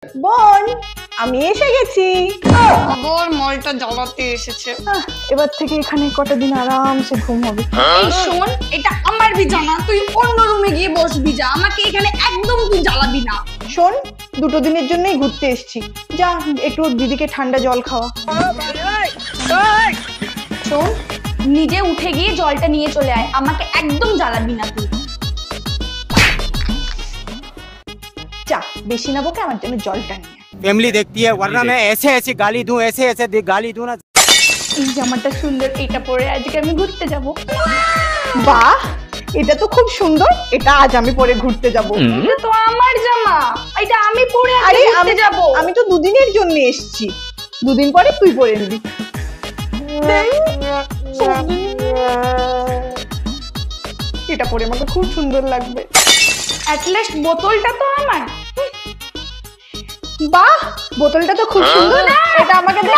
বোন, আমি এসে গেছি। আবার মলটা জ্বালাতে এসেছে। এবার থেকে এখানে কটা দিন আরামসে ঘুম হবে। এই শোন, এটা আমার বিছানা, তুই অন্য রুমে গিয়ে বসবি যা। আমাকে এখানে একদম তুই জ্বালাবি না। শোন, 2 দিনের জন্যই ঘুরতে এসেছি, যা একটু দিদিকে ঠান্ডা জল খাওয়া। শোন, নিজে উঠে গিয়ে জলটা নিয়ে চলে আয়, আমাকে একদম জ্বালাবি না তুই। যা, বেশি না বকে আমার জন্য জলটা নিয়ে আয়। फैमिली देखती है वरना मैं ऐसे ऐसे गाली दूं, ऐसे ऐसे गाली दूं ना। এই জামাটা সুন্দর, এটা পরে আজকে আমি ঘুরতে যাব। বাহ, এটা তো খুব সুন্দর, এটা আজ আমি পরে ঘুরতে যাব। এটা তো আমার জামা, এটা আমি পরে আজকে আরে ঘুরতে যাব। আমি তো 2 দিনের জন্য এসেছি, 2 দিন পরে তুই পরে নিবি। এটা পরে আমাকে খুব সুন্দর লাগবে। অ্যাট লিস্ট বোতলটা তো আমার। বাহ, বোতলটা তো খুব সুন্দর, এটা আমাকে দে।